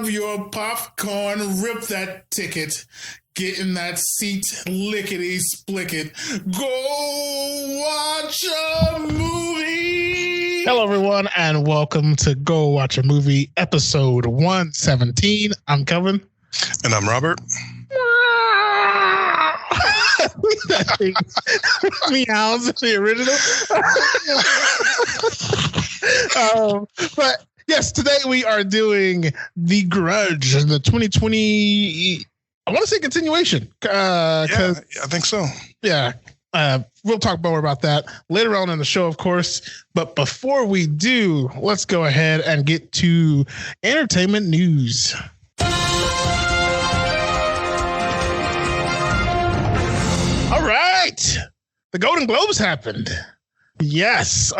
grab your popcorn, rip that ticket, get in that seat, lickety-splicket, go watch a movie. Hello, everyone, and welcome to Go Watch a Movie, episode 117. I'm Kevin. And I'm Robert. That thing meows the original. But yes, today we are doing The Grudge, the 2020, I want to say continuation. Yeah, I think so. Yeah. We'll talk more about that later on in the show, of course. But before we do, let's go ahead and get to entertainment news. All right. The Golden Globes happened. Yes.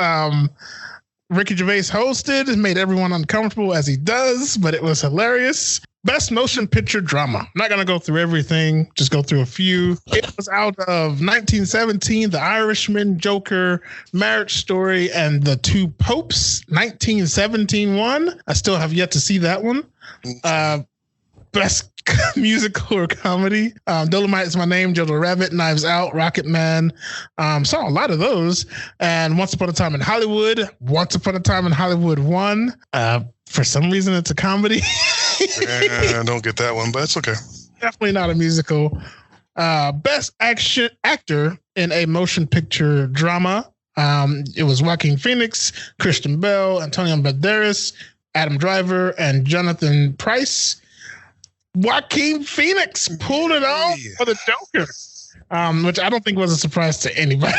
Ricky Gervais hosted, made everyone uncomfortable as he does, but it was hilarious. Best motion picture drama. I'm not going to go through everything, just go through a few. It was out of 1917, The Irishman, Joker, Marriage Story, and The Two Popes. 1917 one. I still have yet to see that one. Best musical or comedy. Dolomite Is My Name, Jojo Rabbit, Knives Out, Rocket Man. Saw a lot of those. And Once Upon a Time in Hollywood, Once Upon a Time in Hollywood 1. For some reason, it's a comedy. I don't get that one, but it's okay. Definitely not a musical. Best actor in a motion picture drama. It was Joaquin Phoenix, Christian Bale, Antonio Banderas, Adam Driver, and Jonathan Pryce. Joaquin Phoenix pulled it off for the Joker, which I don't think was a surprise to anybody.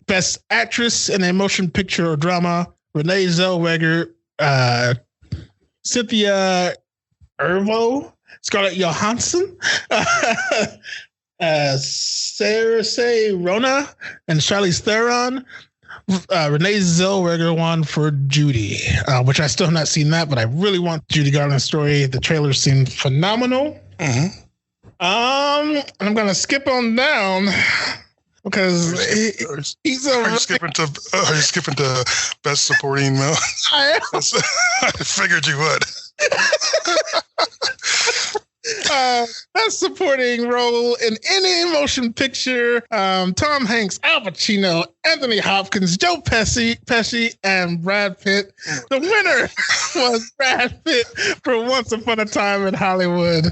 Best actress in a motion picture or drama. Renee Zellweger, Cynthia Erivo, Scarlett Johansson, Saoirse Ronan, and Charlize Theron. Renee Zellweger won for Judy, which I still have not seen that, but I really want Judy Garland's story. The trailer seemed phenomenal. Mm-hmm. I'm gonna skip on down because he's Are you skipping to best supporting male? I am. I figured you would. Best supporting role in any motion picture. Tom Hanks, Al Pacino, Anthony Hopkins, Joe Pesci, and Brad Pitt. The winner was Brad Pitt for Once Upon a Time in Hollywood.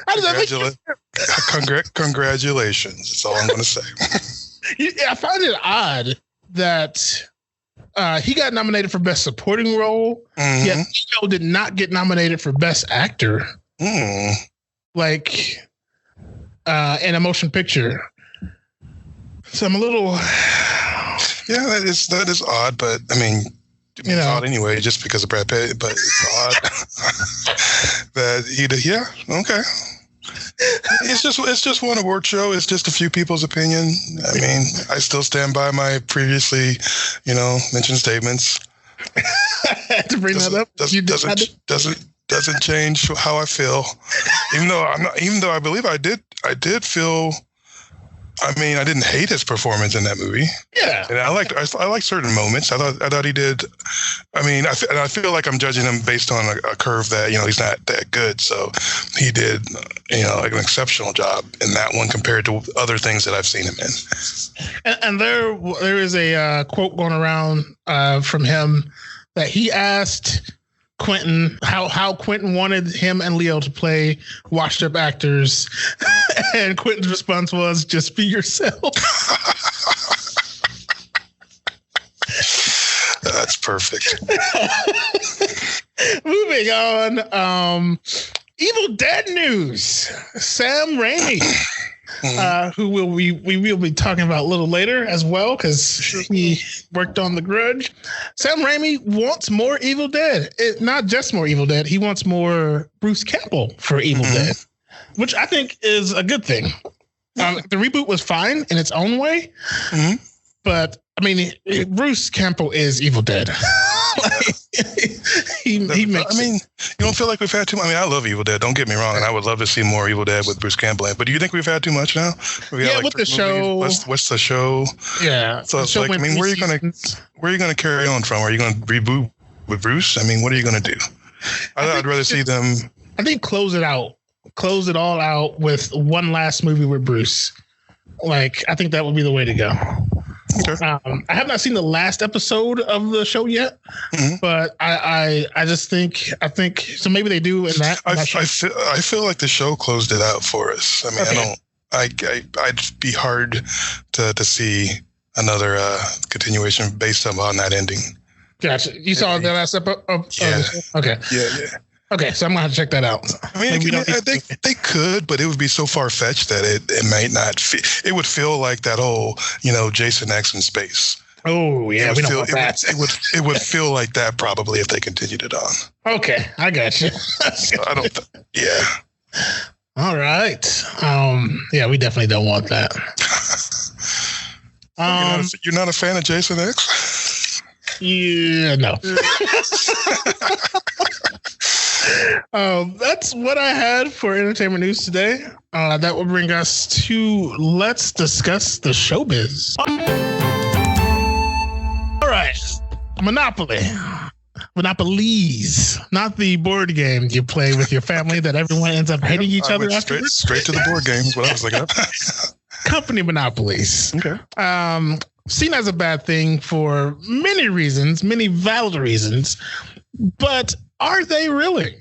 How does that make you feel? Congratulations. That's all I'm going to say. I found it odd that he got nominated for Best Supporting Role, yet Leo did not get nominated for Best Actor. Like, in a motion picture. So I'm a little... Yeah, that is odd, but I mean, it's odd anyway, just because of Brad Pitt, but it's odd that he did. Yeah, okay. It's just one award show. It's just a few people's opinion. I mean, I still stand by my previously, mentioned statements. To bring that up, doesn't change how I feel. Even though I believe I did feel. I mean, I didn't hate his performance in that movie. Yeah, and I liked certain moments. I thought he did. I mean, I feel like I'm judging him based on a curve that he's not that good. So he did like an exceptional job in that one compared to other things that I've seen him in. And there is a quote going around from him that he asked Quentin how Quentin wanted him and Leo to play washed up actors, and Quentin's response was, "Just be yourself." That's perfect. Moving on, Evil Dead news. Sam Raimi, who we will be talking about a little later as well, because he worked on The Grudge. Sam Raimi wants more Evil Dead. Not just more Evil Dead. He wants more Bruce Campbell for Evil Dead, which I think is a good thing. The reboot was fine in its own way, but I mean, Bruce Campbell is Evil Dead. He I mean, you don't feel like we've had too much. I mean, I love Evil Dead. Don't get me wrong, and I would love to see more Evil Dead with Bruce Campbell. But do you think we've had too much now? With the show. What's the show? Yeah. So it's like, I mean, where are you gonna carry on from? Are you gonna reboot with Bruce? I mean, what are you gonna do? I'd rather see them. I think close it all out with one last movie with Bruce. Like, I think that would be the way to go. Okay. I have not seen the last episode of the show yet, but I just think so. Maybe they do in that. I feel like the show closed it out for us. I mean, I'd be hard to see another continuation based on that ending. Gotcha. You saw the last episode? Yeah. Okay. Yeah. Okay, so I'm gonna have to check that out. I mean, they could, but it would be so far fetched that it might not. It would feel like that whole, Jason X in space. Oh yeah, we don't want that. It would feel like that probably if they continued it on. Okay, I got you. So I don't. Yeah. All right. Yeah, we definitely don't want that. You're not a fan of Jason X? Yeah, no. That's what I had for entertainment news today. That will bring us to let's discuss the showbiz. All right, Monopolies, not the board game you play with your family that everyone ends up hating each other after. Straight to the board game is what I was looking at. Company monopolies. Okay. Seen as a bad thing for many reasons, many valid reasons, but are they really?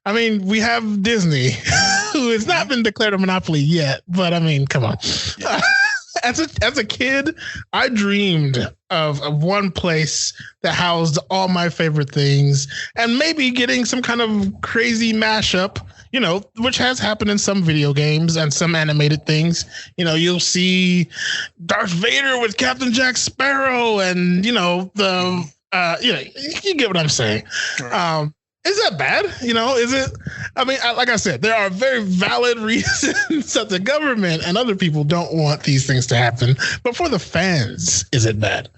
I mean, we have Disney, who has not been declared a monopoly yet, but I mean, come on. Yeah. As a kid, I dreamed of one place that housed all my favorite things and maybe getting some kind of crazy mashup, which has happened in some video games and some animated things. You'll see Darth Vader with Captain Jack Sparrow and, you get what I'm saying. Right. Is that bad? Is it? I mean, like I said, there are very valid reasons that the government and other people don't want these things to happen. But for the fans, is it bad?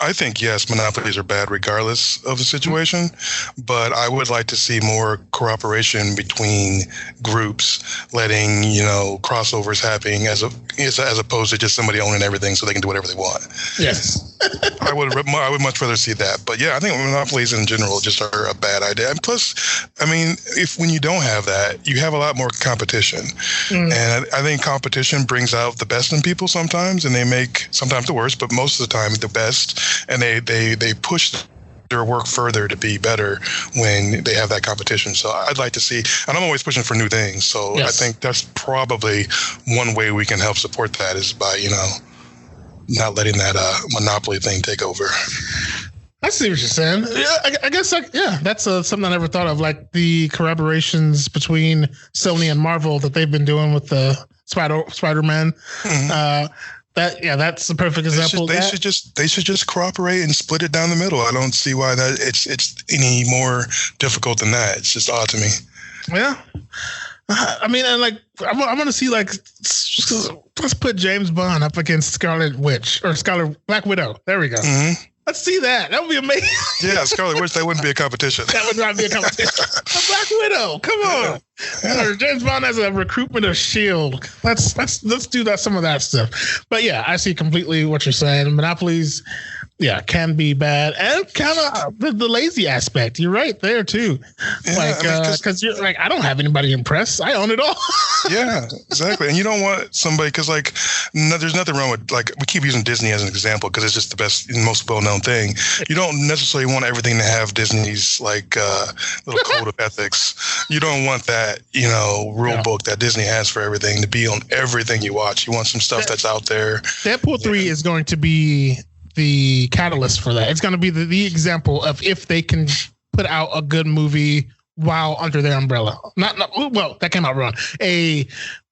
I think, yes, monopolies are bad regardless of the situation, but I would like to see more cooperation between groups, letting, crossovers happening as opposed to just somebody owning everything so they can do whatever they want. Yes. I would much rather see that. But yeah, I think monopolies in general just are a bad idea. And plus, I mean, when you don't have that, you have a lot more competition. And I think competition brings out the best in people sometimes, and they make sometimes the worst, but most of the time the best. And they push their work further to be better when they have that competition. So I'd like to see, and I'm always pushing for new things. So yes. I think that's probably one way we can help support that is by, not letting that monopoly thing take over. I see what you're saying. Yeah, I guess, that's something I never thought of, like the collaborations between Sony and Marvel that they've been doing with the Spider-Man. That's the perfect example. They should just cooperate and split it down the middle. I don't see why that it's any more difficult than that. It's just odd to me. Yeah, I mean, and like I want to see, like, let's put James Bond up against Black Widow. There we go. Mm-hmm. Let's see that. That would be amazing. Yeah, Scarlet Witch, that wouldn't be a competition. That would not be a competition. A Black Widow, come on. Yeah. Or James Bond as a recruitment of S.H.I.E.L.D. Let's do that, some of that stuff. But yeah, I see completely what you're saying. Monopolies, can be bad, and kind of the lazy aspect. You're right there too. Yeah, because you're like, I don't have anybody to impress. I own it all. Yeah, exactly. And you don't want somebody, because there's nothing wrong with, like, we keep using Disney as an example because it's just the best and most well-known thing. You don't necessarily want everything to have Disney's little code of ethics. You don't want that, rule book that Disney has for everything to be on everything you watch. You want some stuff that's out there. Deadpool 3 is going to be the catalyst for that. It's going to be the example of if they can put out a good movie while under their umbrella. Well, that came out wrong. A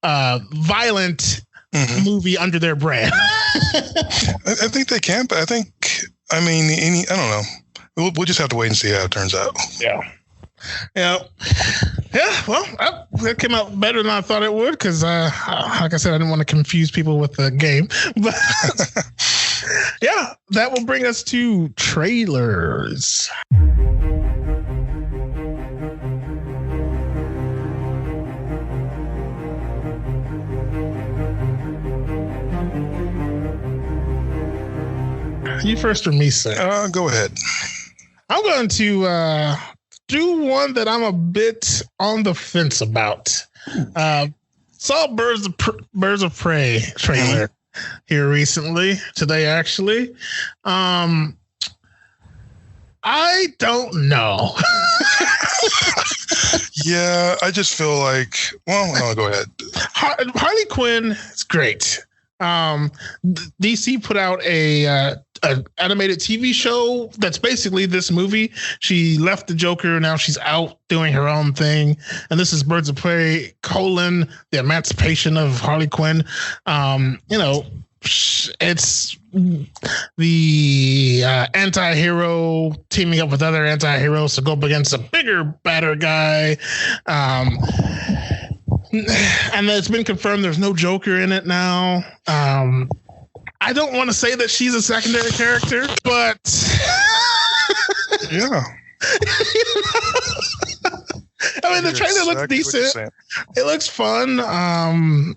violent movie under their brand. I think they can, but I don't know. We'll just have to wait and see how it turns out. Yeah. Well, that came out better than I thought it would because, like I said, I didn't want to confuse people with the game. But yeah, that will bring us to trailers. You first or me, sir? Go ahead. I'm going to do one that I'm a bit on the fence about. Saw Birds of Prey trailer here recently, today actually. I don't know. Yeah, I just feel like, well, no, go ahead. Harley Quinn is great. DC put out a animated TV show that's basically this movie. She left the Joker, now she's out doing her own thing, and this is Birds of Prey: The Emancipation of Harley Quinn. It's the anti-hero teaming up with other anti-heroes to go up against a bigger, badder guy. And it's been confirmed there's no Joker in it now. I don't want to say that she's a secondary character, but yeah. I mean, the trailer looks decent. It looks fun. I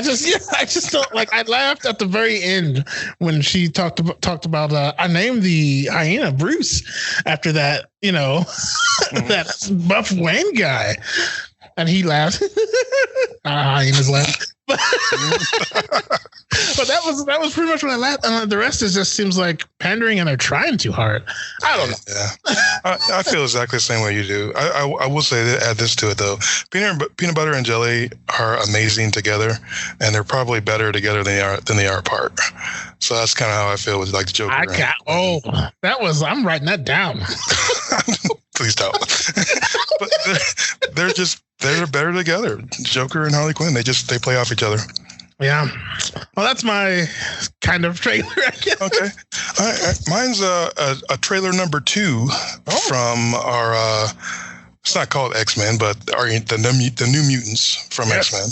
just don't like. I laughed at the very end when she talked about. I named the hyena Bruce after that. That buff Wayne guy. And he laughed. Hyenas laughed. But that was pretty much what I laughed. The rest just seems like pandering, and they're trying too hard. I don't know. Yeah, I feel exactly the same way you do. I will say that, add this to it though. Peanut butter and jelly are amazing together, and they're probably better together than they are apart. So that's kind of how I feel with like the Joker. I'm writing that down. Please don't. But they're better together. Joker and Harley Quinn, they play off each other. Yeah. Well, that's my kind of trailer, I guess. Okay. Mine's a trailer number 2 from our it's not called X-Men, but the New Mutants from X-Men.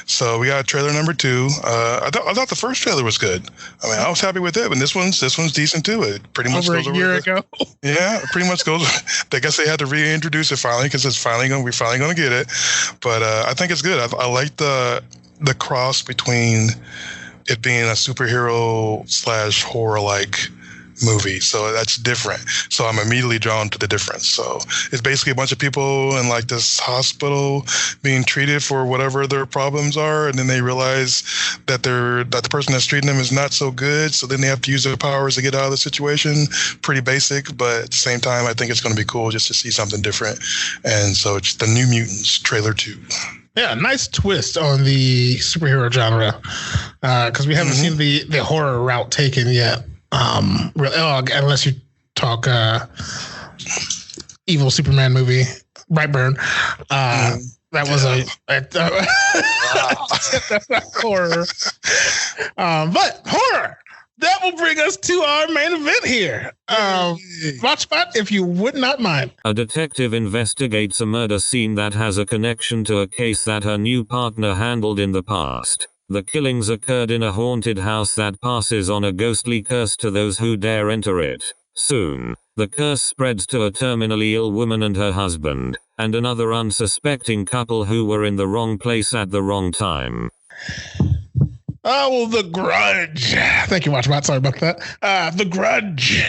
So we got trailer number 2. I thought the first trailer was good. I mean, I was happy with it, and this one's decent too. It pretty much goes over a year ago. Yeah, it pretty much goes. I guess they had to reintroduce it finally because we're finally going to get it. But I think it's good. I like the cross between it being a superhero / horror like movie, so that's different. So I'm immediately drawn to the difference. So it's basically a bunch of people in like this hospital being treated for whatever their problems are, and then they realize that the person that's treating them is not so good. So then they have to use their powers to get out of the situation. Pretty basic, but at the same time, I think it's going to be cool just to see something different. And so it's the New Mutants trailer 2. Yeah, nice twist on the superhero genre because we haven't seen the horror route taken yet. Unless you talk evil Superman movie, Brightburn. That was that's not horror. But horror. That will bring us to our main event here. Watchbot, if you would not mind. A detective investigates a murder scene that has a connection to a case that her new partner handled in the past. The killings occurred in a haunted house that passes on a ghostly curse to those who dare enter it. Soon, the curse spreads to a terminally ill woman and her husband, and another unsuspecting couple who were in the wrong place at the wrong time. Oh, well, The Grudge. Thank you, Watchbot. Sorry about that. The Grudge.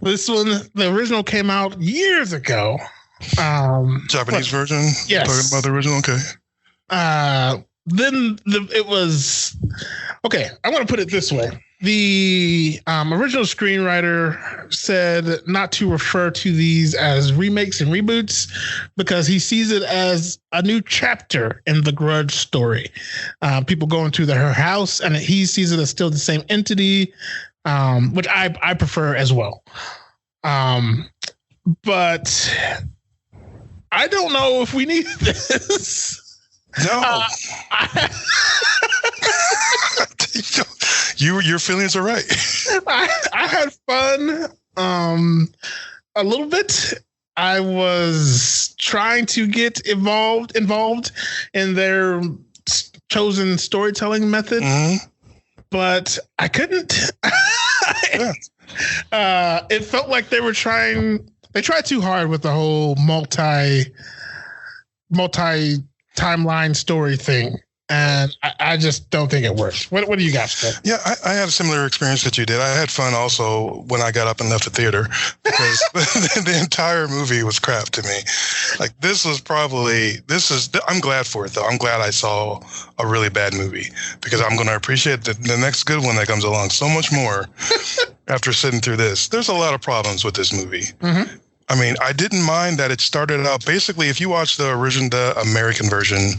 This one, the original came out years ago. Japanese version? Yes. Talking about the original? Okay. Then it was... Okay, I'm going to put it this way. The original screenwriter said not to refer to these as remakes and reboots because he sees it as a new chapter in the Grudge story. People go into her house, and he sees it as still the same entity, which I prefer as well. But I don't know if we need this. No. Your feelings are right. I had fun a little bit. I was trying to get involved in their chosen storytelling method, but I couldn't. It felt like they tried too hard with the whole multi timeline story thing. And I just don't think it works. What do you guys think? Yeah, I had a similar experience that you did. I had fun also when I got up and left the theater because the entire movie was crap to me. Like I'm glad for it though. I'm glad I saw a really bad movie because I'm going to appreciate the next good one that comes along so much more after sitting through this. There's a lot of problems with this movie. Mm-hmm. I mean, I didn't mind that it started out basically. If you watch the American version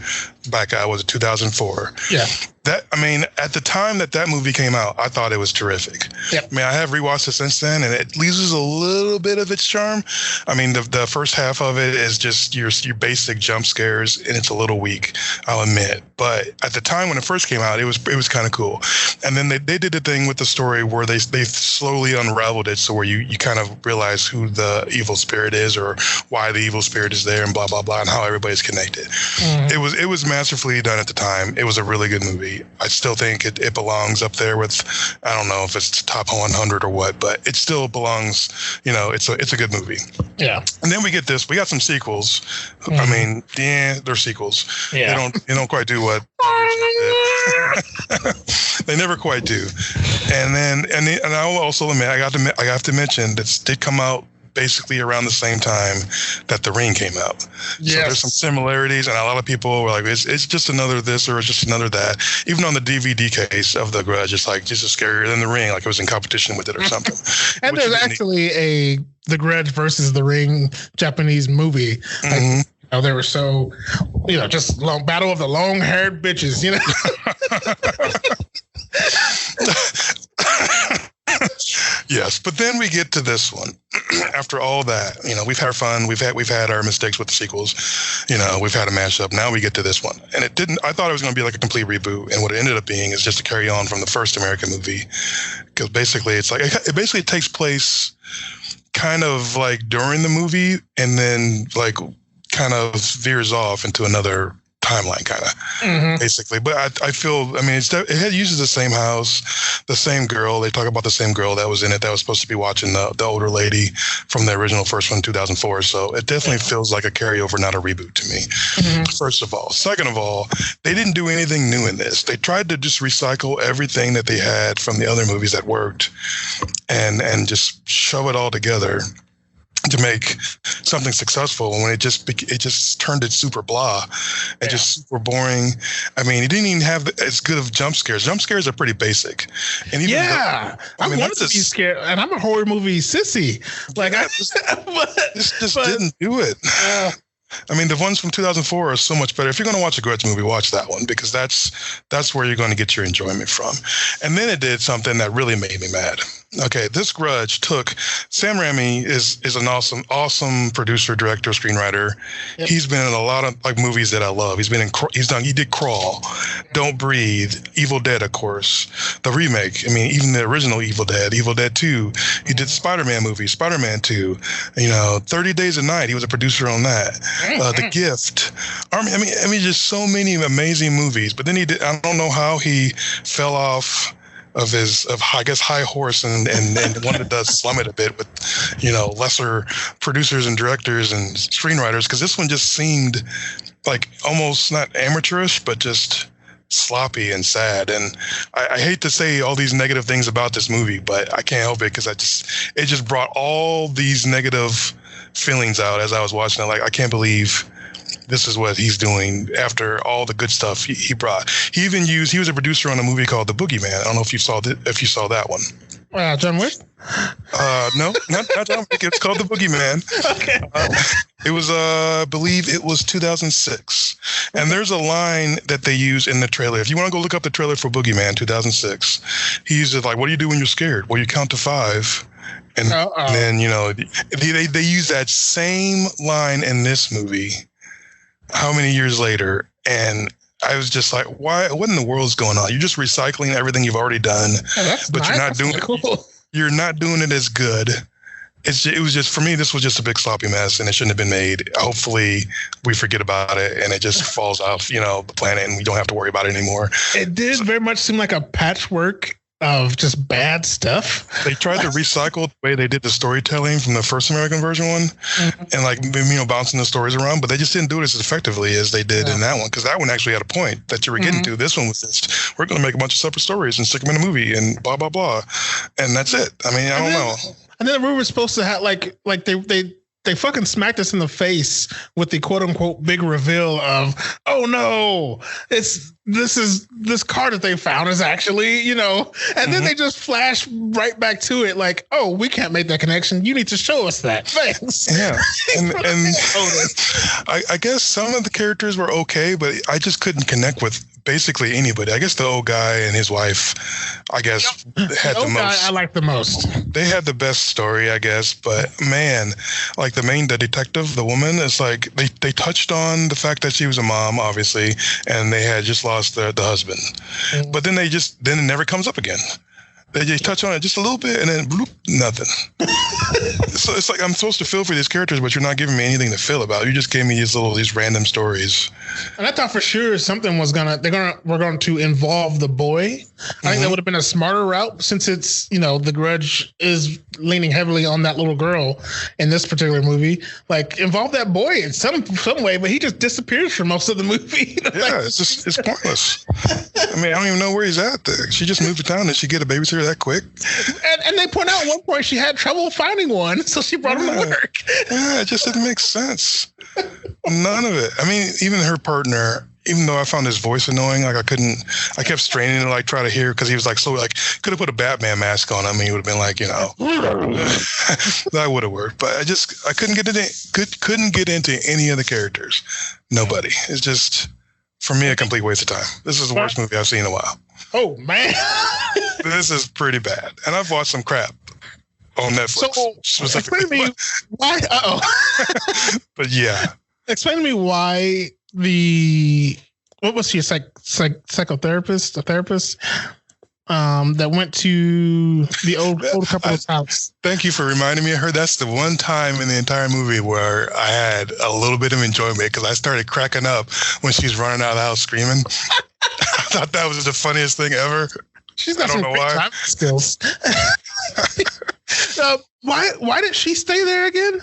back, was it 2004? Yeah. At the time that movie came out, I thought it was terrific. Yep. I have rewatched it since then, and it loses a little bit of its charm. I mean, the first half of it is just your basic jump scares, and it's a little weak, I'll admit. But at the time when it first came out, it was kind of cool. And then they did the thing with the story where they slowly unraveled it, so where you kind of realize who the evil spirit is or why the evil spirit is there, and blah blah blah, and how everybody's connected. Mm-hmm. It was masterfully done at the time. It was a really good movie. I still think it belongs up there with, I don't know if it's top 100 or what, but it still belongs. It's a good movie. Yeah. And then we get this. We got some sequels. Mm-hmm. I mean, they're sequels. Yeah. They don't quite do what they never quite do. And I will also admit, I have to mention that did come out basically around the same time that The Ring came out. Yes. So there's some similarities, and a lot of people were like, it's just another this or it's just another that. Even on the DVD case of The Grudge, it's like just scarier than The Ring, like it was in competition with it or something. And there's actually The Grudge versus The Ring Japanese movie. Mm-hmm. They were so, just battle of the long-haired bitches, Yes, but then we get to this one. After all that, we've had fun. We've had our mistakes with the sequels. We've had a mashup. Now we get to this one, and it didn't. I thought it was going to be like a complete reboot, and what it ended up being is just to carry on from the first American movie, because basically it basically takes place kind of like during the movie, and then like kind of veers off into another timeline, kind of, basically. But I feel, it uses the same house, the same girl. They talk about the same girl that was in it that was supposed to be watching the older lady from the original first one, 2004. So it definitely feels like a carryover, not a reboot to me, first of all. Second of all, they didn't do anything new in this. They tried to just recycle everything that they had from the other movies that worked and just shove it all together to make something successful, and when it just turned it super blah and just super boring. It didn't even have as good of jump scares. Jump scares are pretty basic. And even I wanted to be scared, and I'm a horror movie sissy. Like just didn't do it. The ones from 2004 are so much better. If you're going to watch a Grudge movie, watch that one, because that's where you're going to get your enjoyment from. And then it did something that really made me mad. Okay, this Grudge took Sam Raimi is an awesome producer, director, screenwriter. Yep. He's been in a lot of movies that I love. He did Crawl, Don't Breathe, Evil Dead, of course, the remake. Even the original Evil Dead 2. He did Spider-Man movie, Spider-Man 2. 30 Days a Night. He was a producer on that. The Gift. Just so many amazing movies. But then I don't know how he fell off of high horse and wanted to slum it a bit with lesser producers and directors and screenwriters, because this one just seemed like almost not amateurish but just sloppy and sad. And I hate to say all these negative things about this movie, but I can't help it, because it just brought all these negative feelings out as I was watching it. Like, I can't believe this is what he's doing after all the good stuff he brought. He was a producer on a movie called The Boogeyman. I don't know if you saw that one. John Wick? No, not John Wick. It's called The Boogeyman. Okay. It was, I believe it was 2006. And there's a line that they use in the trailer. If you want to go look up the trailer for Boogeyman 2006, he uses like, what do you do when you're scared? Well, you count to 5. And then, they use that same line in this movie how many years later, and I was just like, why? What in the world is going on? You're just recycling everything you've already done, but you're not doing it. You're not doing it as good. It was just, for me, this was just a big sloppy mess, and it shouldn't have been made. Hopefully we forget about it and it just falls off, the planet, and we don't have to worry about it anymore. It did very much seem like a patchwork of just bad stuff. They tried to recycle the way they did the storytelling from the first American version one, and like bouncing the stories around, but they just didn't do it as effectively as they did in that one, because that one actually had a point that you were getting to. This one was just, we're going to make a bunch of separate stories and stick them in a movie and blah blah blah, and that's it. I mean, I don't know. And then we were supposed to have like they fucking smacked us in the face with the quote unquote big reveal of, oh no, this car that they found is actually, you know, and then they just flash right back to it like, oh, we can't make that connection. You need to show us that. Thanks. Yeah. And I guess some of the characters were okay, but I just couldn't connect with basically anybody. I guess the old guy and his wife, I guess, had the most. I like the most. They had the best story, I guess, but man, like the detective, the woman, it's like they touched on the fact that she was a mom, obviously, and they had just lost the husband. But then it never comes up again. They just touch on it just a little bit and then bloop, nothing. So it's like I'm supposed to feel for these characters, but you're not giving me anything to feel about. You just gave me these random stories. And I thought for sure something we're going to involve the boy. I think that would have been a smarter route, since it's, you know, the Grudge is leaning heavily on that little girl in this particular movie. Like, involve that boy in some way, but he just disappears for most of the movie. Yeah, it's pointless. I mean, I don't even know where he's at there. She just moved to town. Did she get a babysitter that quick? And they point out at one point she had trouble finding one, so she brought him to work. Yeah, it just didn't make sense. None of it. I mean, even her partner, even though I found his voice annoying, like I kept straining to like try to hear, because he was like, so like, could have put a Batman mask on him and he would have been like, you know, that would have worked. But I couldn't get into any of the characters. Nobody. It's just, for me, a complete waste of time. This is the worst movie I've seen in a while. Oh man. This is pretty bad. And I've watched some crap on Netflix. So explain to me why. But yeah. Explain to me why what was she, a psychotherapist, a therapist that went to the old couple's house? Thank you for reminding me of her. That's the one time in the entire movie where I had a little bit of enjoyment, because I started cracking up when she's running out of the house screaming. I thought that was the funniest thing ever. She's got some great time skills. Why did she stay there again?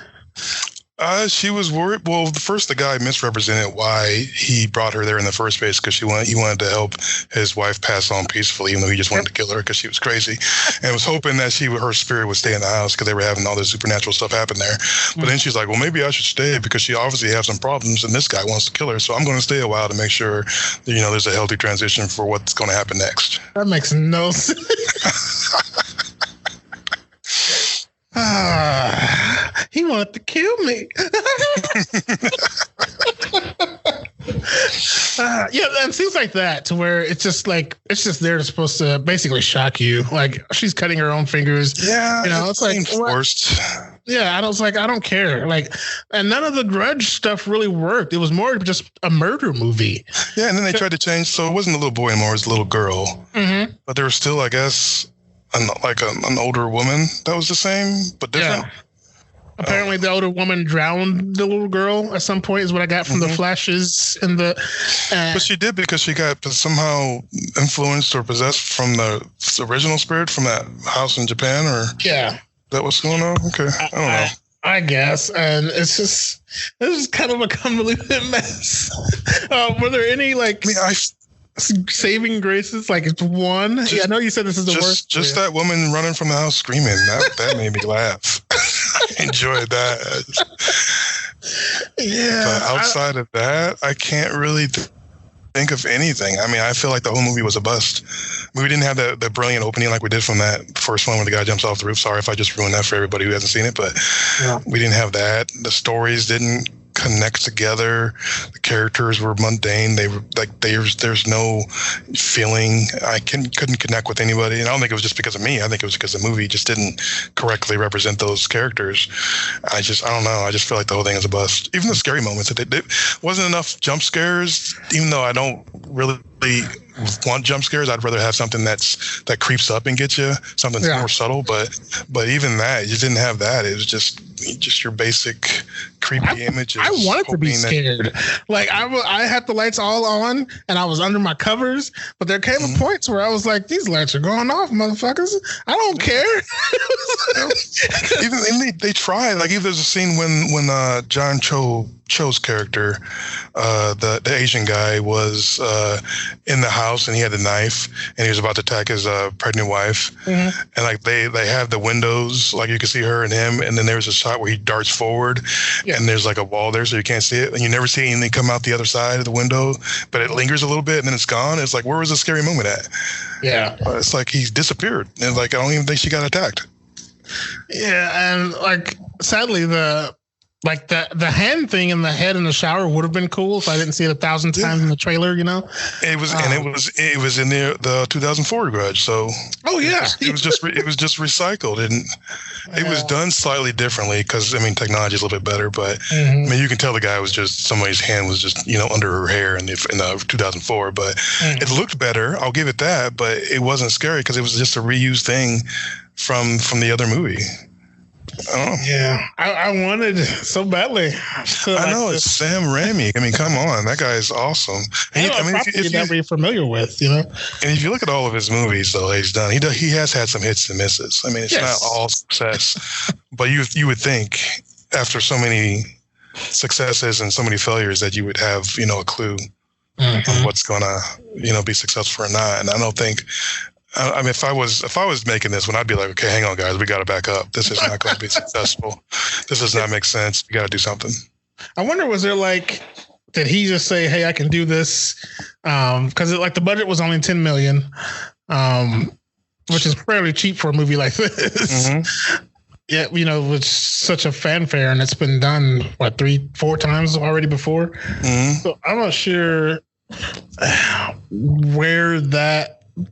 She was worried. Well, the guy misrepresented why he brought her there in the first place, because he wanted to help his wife pass on peacefully, even though he just wanted to kill her because she was crazy, and was hoping that her spirit would stay in the house, because they were having all this supernatural stuff happen there. But then she's like, well, maybe I should stay, because she obviously has some problems, and this guy wants to kill her, so I'm going to stay a while to make sure that, you know, there's a healthy transition for what's going to happen next. That makes no sense. He wanted to kill me. Yeah, and things like that, to where it's just there to supposed to basically shock you. Like, she's cutting her own fingers. Yeah, you know, it's like forced. Yeah, I was like, I don't care. Like, and none of the Grudge stuff really worked. It was more just a murder movie. Yeah, and then they tried to change, so it wasn't a little boy anymore; it was a little girl. Mm-hmm. But there was still, I guess, an older woman that was the same but different. Yeah. Apparently, the older woman drowned the little girl at some point, is what I got from the flashes in the. But she did, because she got somehow influenced or possessed from the original spirit from that house in Japan, or that what's going on? Okay, I don't know. I guess, and it's just kind of a convoluted mess. Were there any saving graces? Like, it's one. I know you said this is the worst. Just that woman running from the house screaming. That made me laugh. I enjoyed that. Yeah. But outside of that, I can't really think of anything. I mean, I feel like the whole movie was a bust. We didn't have the brilliant opening like we did from that first one where the guy jumps off the roof. Sorry if I just ruined that for everybody who hasn't seen it, but we didn't have that. The stories didn't connect together. The characters were mundane. They were like, there's no feeling. I couldn't connect with anybody, and I don't think it was just because of me. I think it was because the movie just didn't correctly represent those characters. I don't know. I just feel like the whole thing is a bust. Even the scary moments, it wasn't enough jump scares. Even though I don't really want jump scares, I'd rather have something that creeps up and gets you, something more subtle. But even that, you didn't have that. It was just just your basic creepy images. I wanted to be scared. Like I had the lights all on and I was under my covers, but there came a point where I was like, these lights are going off, motherfuckers. I don't care. Even they tried. Like, even there's a scene when John Cho's character, the Asian guy, was in the house and he had the knife and he was about to attack his pregnant wife. And like they have the windows, like you can see her and him, and then there's a shot where he darts forward and there's like a wall there so you can't see it, and you never see anything come out the other side of the window, but it lingers a little bit and then it's gone. It's like, where was the scary moment at? It's like he's disappeared, and like I don't even think she got attacked. And like sadly the hand thing in the head in the shower would have been cool if I didn't see it 1,000 times in the trailer, you know. It was in the 2004 Grudge, so it was just recycled, and it was done slightly differently because I mean technology is a little bit better, but I mean you can tell the guy was just somebody's hand was just under her hair in the 2004, but it looked better. I'll give it that, but it wasn't scary because it was just a reused thing from the other movie. I wanted so badly. I know it's Sam Raimi. I mean, come on, that guy is awesome. If you're familiar with, you know. And if you look at all of his movies, though, he's done. He has had some hits and misses. I mean, it's not all success, but you would think after so many successes and so many failures that you would have a clue on what's going to be successful or not. And I don't think. I mean, if I was making this one, I'd be like, okay, hang on, guys, we got to back up. This is not going to be successful. This does not make sense. We got to do something. I wonder, was there like, did he just say, hey, I can do this? Because like the budget was only $10 million, which is fairly cheap for a movie like this. Yeah, with such a fanfare, and it's been done, 3-4 times already before. So I'm not sure where the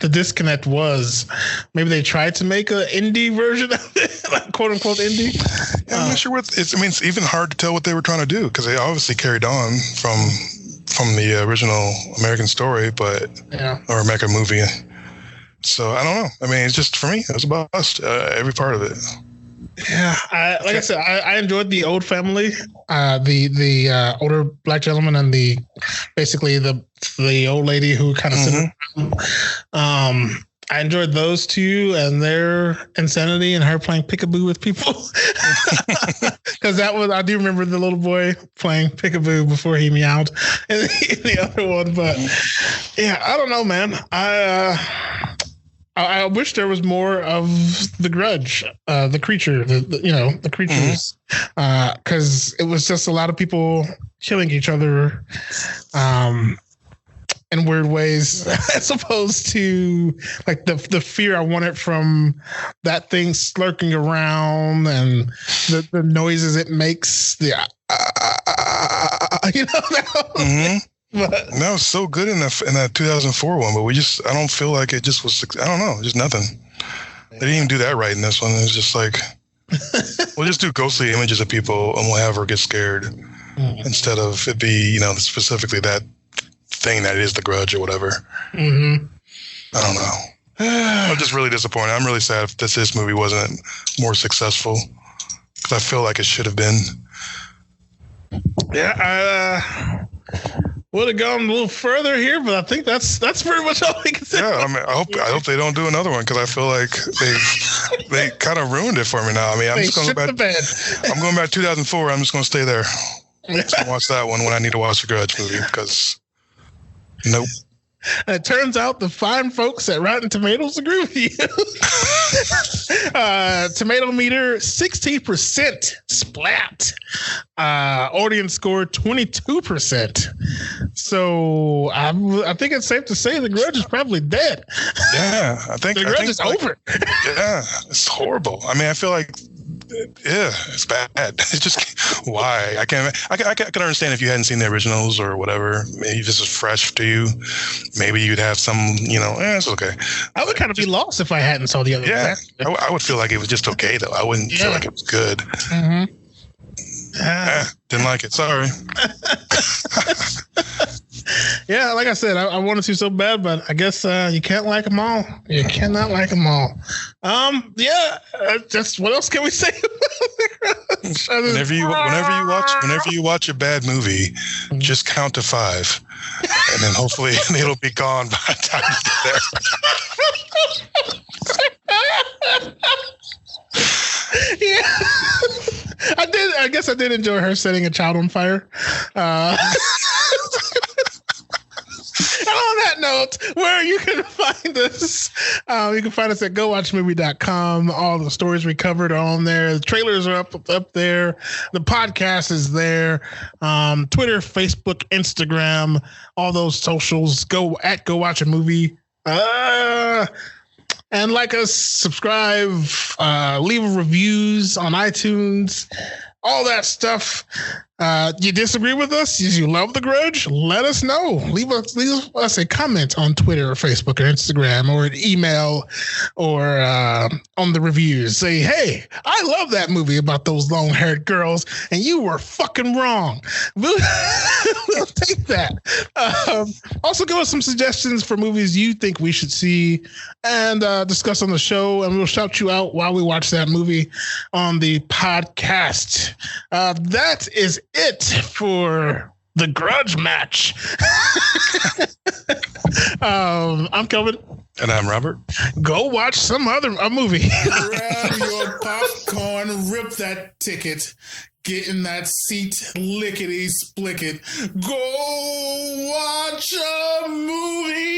disconnect was. Maybe they tried to make an indie version of it, like quote unquote indie. Yeah, I'm not sure it's even hard to tell what they were trying to do because they obviously carried on from the original American story, or American movie. So I don't know. I mean, it's just, for me, it was a bust. Every part of it. Yeah, like I said, I enjoyed the old family, the older black gentleman and basically the old lady who kind of sit around. I enjoyed those two and their insanity and her playing peekaboo with people. Because I do remember the little boy playing peekaboo before he meowed in the other one. But yeah, I don't know, man. I wish there was more of the Grudge, the creature, the creatures, because it was just a lot of people killing each other in weird ways, as opposed to like the fear I wanted from that thing slurking around and the noises it makes. But that was so good in that 2004 one, but I don't feel like it just was. I don't know, just nothing. They didn't even do that right in this one. It was just like, we'll just do ghostly images of people and we'll have her get scared instead of it be specifically that thing that is the Grudge or whatever. I don't know. I'm just really disappointed. I'm really sad if this movie wasn't more successful because I feel like it should have been. Yeah, would have gone a little further here, but I think that's pretty much all we can say. Yeah, I mean, I hope they don't do another one because I feel like they kind of ruined it for me now. I mean, I'm just going back. I'm going back to 2004. I'm just going to stay there. I'm just going to watch that one when I need to watch the Grudge movie because nope. And it turns out the fine folks at Rotten Tomatoes agree with you. Tomato meter 16% splat. Audience score 22%. So I think it's safe to say the Grudge is probably dead. Yeah, I think the Grudge is over. Yeah, it's horrible. I mean, I feel like. Yeah, it's bad. It's just why I can understand if you hadn't seen the originals or whatever. Maybe this is fresh to you. Maybe you'd have some, it's okay. I would kind of be lost if I hadn't saw the other. Yeah, I would feel like it was just okay though. I wouldn't feel like it was good. Didn't like it. Sorry. Yeah, like I said, I wanted to so bad, but I guess you can't like them all. You cannot like them all. Just what else can we say? Whenever you watch a bad movie, just count to 5, and then hopefully it'll be gone by the time you get there. Yeah, I did. I guess I did enjoy her setting a child on fire. And on that note, where you can find us, you can find us at gowatchmovie.com. All the stories we covered are on there. The trailers are up there. The podcast is there. Twitter, Facebook, Instagram, all those socials. Go watch a movie. And like us, subscribe, leave reviews on iTunes, all that stuff. You disagree with us? You love The Grudge? Let us know. Leave us a comment on Twitter or Facebook or Instagram or an email or on the reviews. Say, hey, I love that movie about those long-haired girls, and you were fucking wrong. We'll take that. Also, give us some suggestions for movies you think we should see and discuss on the show, and we'll shout you out while we watch that movie on the podcast. That is it for the Grudge match. I'm Kelvin. And I'm Robert. Go watch some other movie. Grab your popcorn, rip that ticket, get in that seat, lickety split it. Go watch a movie.